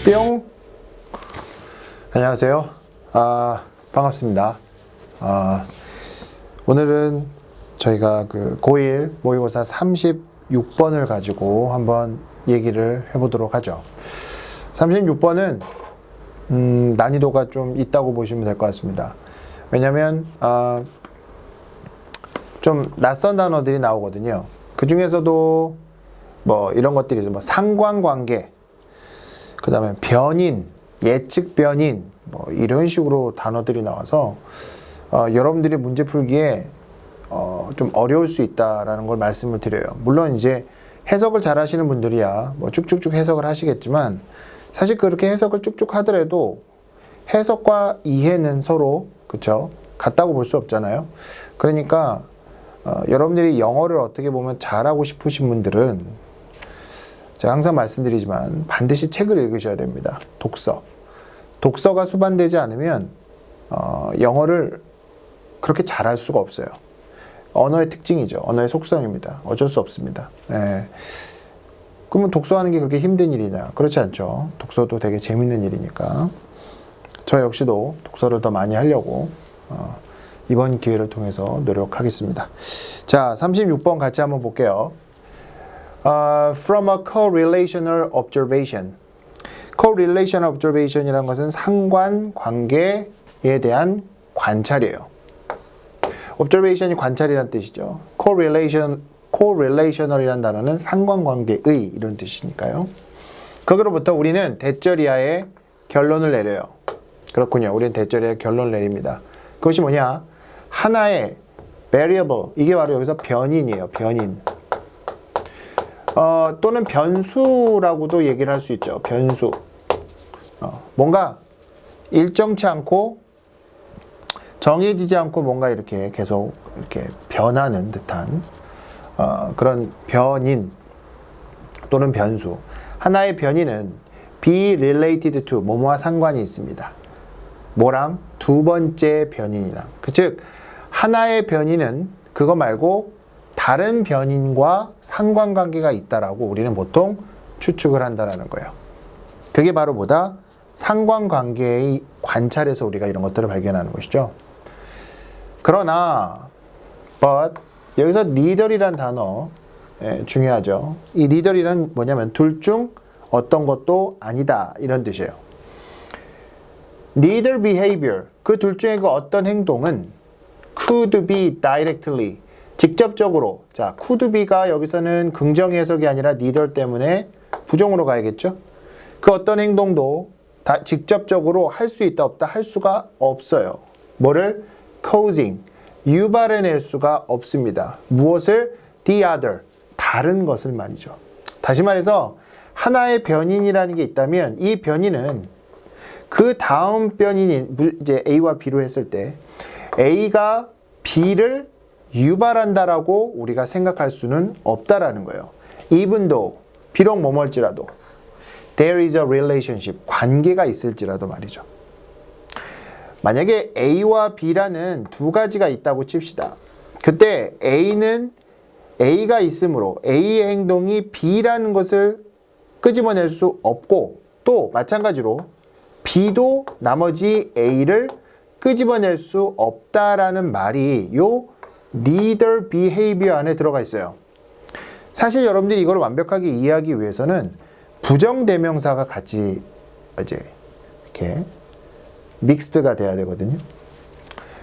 뿅! 안녕하세요. 반갑습니다. 오늘은 저희가 그 고1 모의고사 36번을 가지고 한번 얘기를 해보도록 하죠. 36번은 난이도가 좀 있다고 보시면 될 것 같습니다. 왜냐면 좀 낯선 단어들이 나오거든요. 그 중에서도 뭐 이런 것들이 있어요. 뭐 상관관계, 그 다음에 변인, 예측 변인, 뭐 이런 식으로 단어들이 나와서 여러분들이 문제 풀기에 좀 어려울 수 있다라는 걸 말씀을 드려요. 물론 이제 해석을 잘 하시는 분들이야 뭐 쭉쭉쭉 해석을 하시겠지만, 사실 그렇게 해석을 쭉쭉 하더라도 해석과 이해는 서로 그쵸? 같다고 볼 수 없잖아요. 그러니까 여러분들이 영어를 어떻게 보면 잘하고 싶으신 분들은 제가 항상 말씀드리지만 반드시 책을 읽으셔야 됩니다. 독서가 수반되지 않으면 영어를 그렇게 잘할 수가 없어요. 언어의 특징이죠. 언어의 속성입니다. 어쩔 수 없습니다. 예. 그러면 독서하는 게 그렇게 힘든 일이냐? 그렇지 않죠. 독서도 되게 재밌는 일이니까. 저 역시도 독서를 더 많이 하려고 이번 기회를 통해서 노력하겠습니다. 자, 36번 같이 한번 볼게요. From a correlational observation. correlational observation이라는 것은 상관관계에 대한 관찰이에요. observation이 관찰이라는 뜻이죠. correlational이라는 단어는 상관관계의 이런 뜻이니까요. 거기로부터 우리는 대절이하의 결론을 내려요. 그렇군요. 우리는 대절이하의 결론을 내립니다. 그것이 뭐냐? 하나의 variable, 이게 바로 여기서 변인이에요. 변인. 또는 변수라고도 얘기를 할 수 있죠. 변수. 뭔가 일정치 않고 정해지지 않고 뭔가 이렇게 계속 이렇게 변하는 듯한 그런 변인 또는 변수. 하나의 변인은 be related to 뭐뭐와 상관이 있습니다. 뭐랑? 두 번째 변인이랑. 즉 하나의 변인은 그거 말고 다른 변인과 상관관계가 있다라고 우리는 보통 추측을 한다라는 거예요. 그게 바로 뭐다? 상관관계의 관찰에서 우리가 이런 것들을 발견하는 것이죠. 그러나 but 여기서 neither이란 단어 중요하죠. 이 neither이란 뭐냐면 둘 중 어떤 것도 아니다 이런 뜻이에요. Neither behavior, 그 둘 중에 그 어떤 행동은 could be directly, 직접적으로. 자, could be가 여기서는 긍정 해석이 아니라 neither 때문에 부정으로 가야겠죠. 그 어떤 행동도 직접적으로 할 수 있다 없다 할 수가 없어요. 뭐를? causing, 유발해낼 수가 없습니다. 무엇을? the other, 다른 것을 말이죠. 다시 말해서 하나의 변인이라는 게 있다면 이 변인은 그 다음 변인인 이제 A와 B로 했을 때 A가 B를 유발한다라고 우리가 생각할 수는 없다라는 거예요. even though, 비록 뭐뭐일지라도 there is a relationship, 관계가 있을지라도 말이죠. 만약에 A와 B라는 두 가지가 있다고 칩시다. 그때 A가 있으므로 A의 행동이 B라는 것을 끄집어낼 수 없고, 또 마찬가지로 B도 나머지 A를 끄집어낼 수 없다라는 말이 요 neither behavior 안에 들어가 있어요. 사실 여러분들이 이걸 완벽하게 이해하기 위해서는 부정대명사가 같이 이제 이렇게 믹스드가 돼야 되거든요.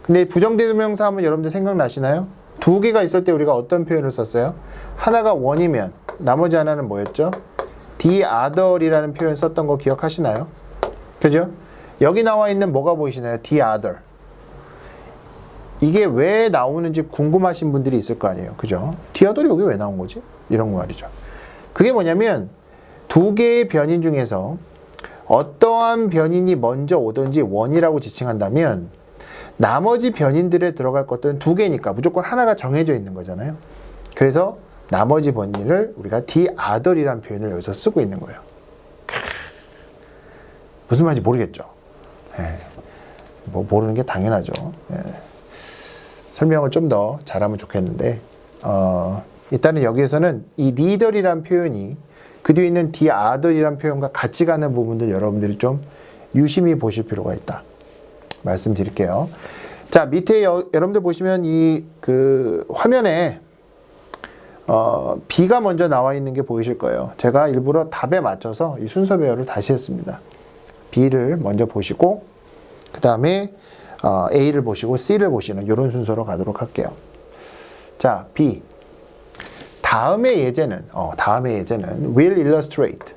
근데 부정대명사 하면 여러분들 생각나시나요? 두 개가 있을 때 우리가 어떤 표현을 썼어요? 하나가 원이면 나머지 하나는 뭐였죠? the other이라는 표현 썼던 거 기억하시나요? 그죠? 여기 나와 있는 뭐가 보이시나요? the other. 이게 왜 나오는지 궁금하신 분들이 있을 거 아니에요. 그죠? the other이 여기 왜 나온 거지? 이런 거 말이죠. 그게 뭐냐면 두 개의 변인 중에서 어떠한 변인이 먼저 오든지 원이라고 지칭한다면 나머지 변인들에 들어갈 것들은 두 개니까 무조건 하나가 정해져 있는 거잖아요. 그래서 나머지 변인을 우리가 the other이라는 표현을 여기서 쓰고 있는 거예요. 무슨 말인지 모르겠죠? 뭐 모르는 게 당연하죠. 설명을 좀 더 잘하면 좋겠는데 일단은 여기에서는 이 neither이라는 표현이 그 뒤에 있는 the other이란 표현과 같이 가는 부분들 여러분들이 좀 유심히 보실 필요가 있다. 말씀드릴게요. 자, 밑에 여러분들 보시면 이 그 화면에 B가 먼저 나와 있는 게 보이실 거예요. 제가 일부러 답에 맞춰서 이 순서 배열을 다시 했습니다. B를 먼저 보시고 그 다음에 A를 보시고 C를 보시는 이런 순서로 가도록 할게요. 자, B. 다음의 예제는 will illustrate.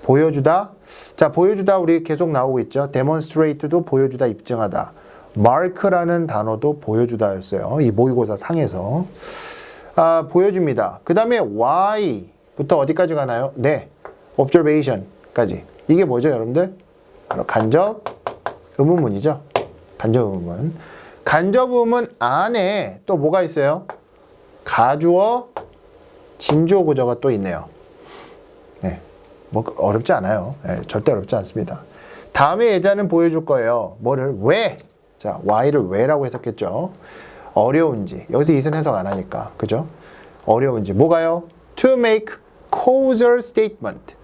보여주다. 자, 보여주다 우리 계속 나오고 있죠. demonstrate도 보여주다, 입증하다. mark라는 단어도 보여주다였어요. 이 모의고사 상에서. 보여줍니다. 그 다음에 why부터 어디까지 가나요? 네. observation까지. 이게 뭐죠, 여러분들? 바로 간접 의문문이죠. 간접 의문문. 간접 의문문 안에 또 뭐가 있어요? 가주어, 진주어 구조가 또 있네요. 네. 뭐 어렵지 않아요. 네, 절대 어렵지 않습니다. 다음에 예자는 보여줄 거예요. 뭐를? 왜? 자, why를 왜라고 해석했죠. 어려운지. 여기서 이은 해석 안 하니까. 그죠? 어려운지. 뭐가요? To make causal statement.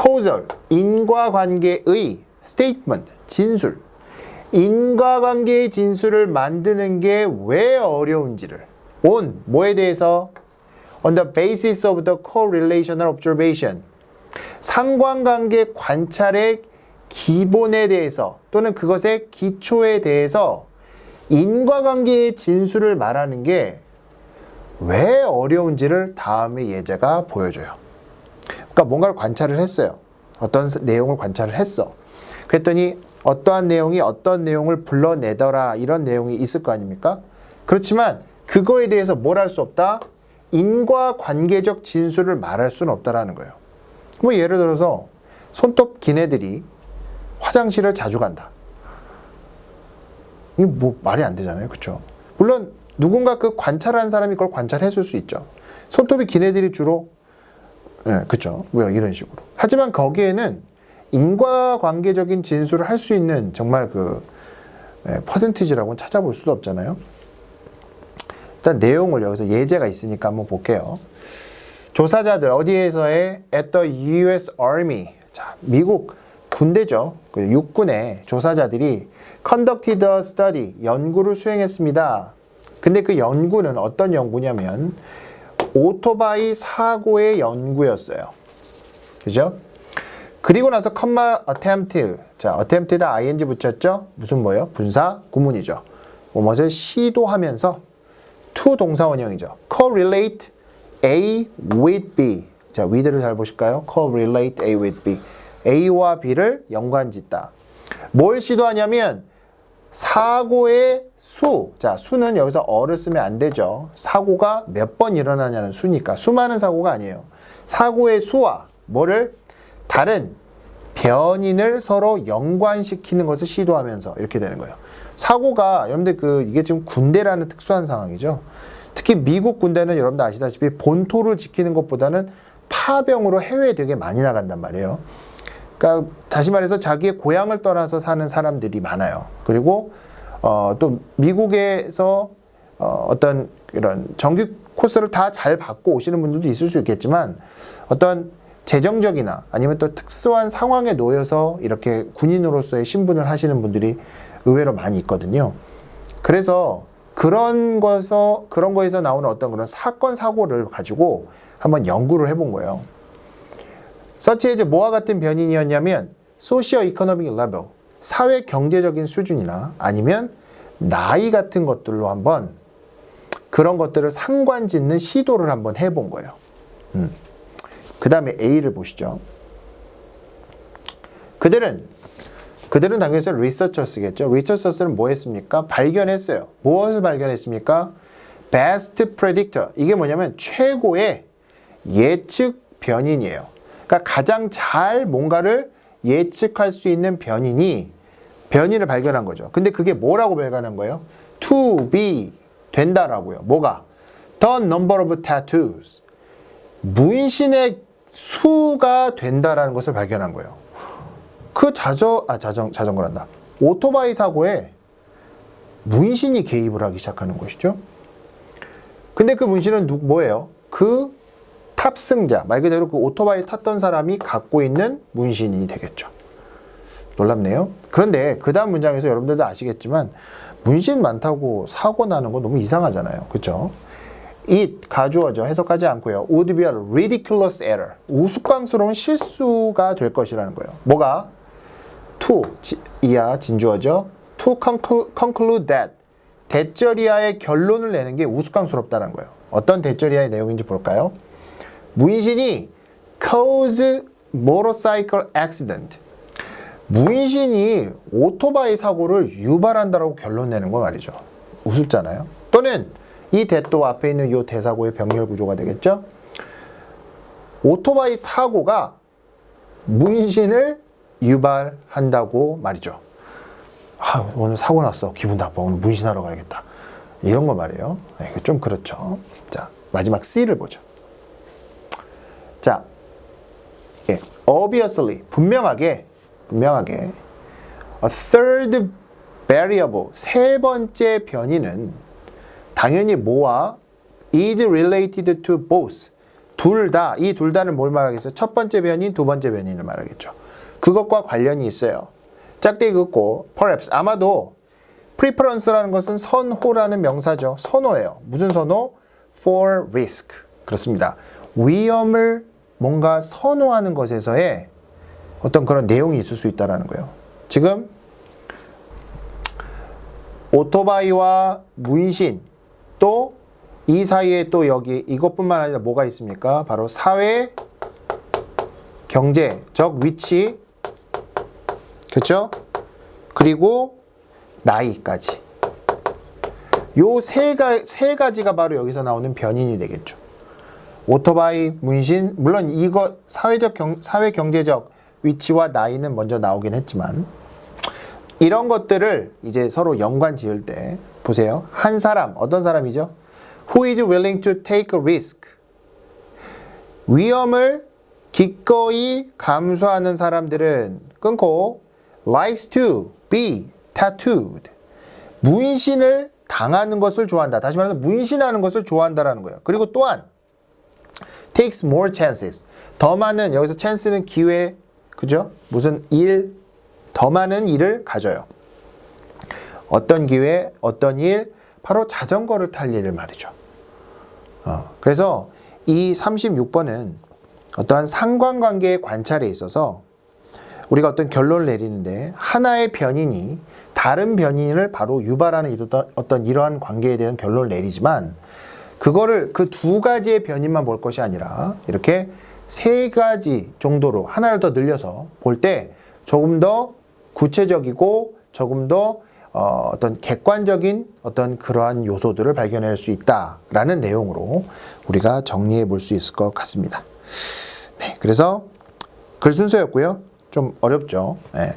causal, 인과관계의 statement, 진술. 인과관계의 진술을 만드는 게 왜 어려운지를 on, 뭐에 대해서? On the basis of the correlational observation. 상관관계 관찰의 기본에 대해서 또는 그것의 기초에 대해서 인과관계의 진술을 말하는 게 왜 어려운지를 다음에 예제가 보여줘요. 그러니까 뭔가를 관찰을 했어요. 어떤 내용을 관찰을 했어. 그랬더니 어떠한 내용이 어떤 내용을 불러내더라 이런 내용이 있을 거 아닙니까? 그렇지만 그거에 대해서 뭘 할 수 없다? 인과관계적 진술을 말할 수는 없다라는 거예요. 뭐 예를 들어서 손톱 긴 애들이 화장실을 자주 간다. 이게 뭐 말이 안 되잖아요. 그렇죠? 물론 누군가 그 관찰한 사람이 그걸 관찰했을 수 있죠. 손톱이 긴 애들이 주로 그렇죠. 뭐 이런 식으로. 하지만 거기에는 인과관계적인 진술을 할 수 있는 정말 그 퍼센티지라고는 찾아볼 수도 없잖아요. 일단 내용을 여기서 예제가 있으니까 한번 볼게요. 조사자들 어디에서의 at the US Army. 자, 미국 군대죠. 그 육군의 조사자들이 conducted a study. 연구를 수행했습니다. 근데 그 연구는 어떤 연구냐면 오토바이 사고의 연구였어요. 그죠? 그리고 나서 컴마 attempt. 자, attempt에다 ing 붙였죠? 무슨 뭐예요? 분사 구문이죠. 무엇을 시도하면서 to 동사원형이죠. correlate A with B. 자, with를 잘 보실까요? correlate A with B. A와 B를 연관짓다. 뭘 시도하냐면 사고의 수. 자, 수는 여기서 어를 쓰면 안 되죠. 사고가 몇 번 일어나냐는 수니까. 수많은 사고가 아니에요. 사고의 수와 뭐를? 다른 변인을 서로 연관시키는 것을 시도하면서 이렇게 되는 거예요. 사고가 여러분들 이게 지금 군대라는 특수한 상황이죠. 특히 미국 군대는 여러분들 아시다시피 본토를 지키는 것보다는 파병으로 해외에 되게 많이 나간단 말이에요. 그러니까 다시 말해서 자기의 고향을 떠나서 사는 사람들이 많아요. 그리고 또 미국에서 어떤 이런 정규 코스를 다 잘 받고 오시는 분들도 있을 수 있겠지만 어떤 재정적이나 아니면 또 특수한 상황에 놓여서 이렇게 군인으로서의 신분을 하시는 분들이 의외로 많이 있거든요. 그래서 그런 거에서 나오는 어떤 그런 사건 사고를 가지고 한번 연구를 해본 거예요. 서치에이즈 뭐와 같은 변인이었냐면 소시오-이코노믹 레벨, 사회 경제적인 수준이나 아니면 나이 같은 것들로 한번 그런 것들을 상관짓는 시도를 한번 해본 거예요. 그 다음에 A를 보시죠. 그들은 당연히 리서처스겠죠. 리서처스는 뭐 했습니까? 발견했어요. 무엇을 발견했습니까? Best predictor. 이게 뭐냐면 최고의 예측 변인이에요. 그러니까 가장 잘 뭔가를 예측할 수 있는 변인을 발견한 거죠. 근데 그게 뭐라고 발견한 거예요? To be 된다라고요. 뭐가? The number of tattoos. 문신의 수가 된다라는 것을 발견한 거예요. 그 자전거란다. 오토바이 사고에 문신이 개입을 하기 시작하는 것이죠. 근데 그 문신은 뭐예요? 그 탑승자, 말 그대로 그 오토바이 탔던 사람이 갖고 있는 문신이 되겠죠. 놀랍네요. 그런데 그 다음 문장에서 여러분들도 아시겠지만 문신 많다고 사고 나는 거 너무 이상하잖아요. 그렇죠? It 가주어죠. 해석하지 않고요. Would be a ridiculous error. 우스꽝스러운 실수가 될 것이라는 거예요. 뭐가? To, 이하 진주어죠. To conclude that. 대절이하의 결론을 내는 게 우스꽝스럽다는 거예요. 어떤 대절이하의 내용인지 볼까요? 문신이 cause motorcycle accident. 문신이 오토바이 사고를 유발한다라고 결론 내는 거 말이죠. 우습잖아요. 또는 이 대또 앞에 있는 이 대사고의 병렬 구조가 되겠죠. 오토바이 사고가 문신을 유발한다고 말이죠. 아, 오늘 사고 났어. 기분 나빠. 오늘 문신하러 가야겠다. 이런 거 말이에요. 이거 좀 그렇죠. 자, 마지막 C를 보죠. 자, 예, obviously, 분명하게 a third variable, 세 번째 변이는 당연히 뭐와 is related to both, 둘 다, 이 둘 다는 뭘 말하겠어요? 첫 번째 변인, 두 번째 변인을 말하겠죠. 그것과 관련이 있어요. 짝대기 긋고 perhaps, 아마도 preference라는 것은 선호라는 명사죠. 선호예요. 무슨 선호? for risk. 그렇습니다. 위험을 뭔가 선호하는 것에서의 어떤 그런 내용이 있을 수 있다는 거예요. 지금 오토바이와 문신, 또 이 사이에 또 여기 이것뿐만 아니라 뭐가 있습니까? 바로 사회, 경제적 위치, 그렇죠? 그리고 나이까지. 요 세 가지가 바로 여기서 나오는 변인이 되겠죠. 오토바이, 문신, 물론 이거 사회 경제적 위치와 나이는 먼저 나오긴 했지만 이런 것들을 이제 서로 연관 지을 때 보세요. 한 사람, 어떤 사람이죠? Who is willing to take a risk? 위험을 기꺼이 감수하는 사람들은 끊고 likes to be tattooed. 문신을 당하는 것을 좋아한다. 다시 말해서 문신하는 것을 좋아한다라는 거예요. 그리고 또한 takes more chances. 더 많은, 여기서 chance는 기회, 그죠? 무슨 일, 더 많은 일을 가져요. 어떤 기회, 어떤 일, 바로 자전거를 탈 일을 말이죠. 그래서 이 36번은 어떠한 상관관계의 관찰에 있어서 우리가 어떤 결론을 내리는데 하나의 변인이 다른 변인을 바로 유발하는 어떤 이러한 관계에 대한 결론을 내리지만 그거를 그 두 가지의 변인만 볼 것이 아니라 이렇게 세 가지 정도로 하나를 더 늘려서 볼 때 조금 더 구체적이고 조금 더 어떤 객관적인 어떤 그러한 요소들을 발견할 수 있다라는 내용으로 우리가 정리해 볼 수 있을 것 같습니다. 네, 그래서 글 순서였고요. 좀 어렵죠. 네.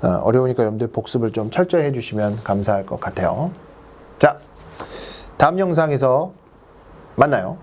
어려우니까 여러분들 복습을 좀 철저히 해주시면 감사할 것 같아요. 자, 다음 영상에서 만나요.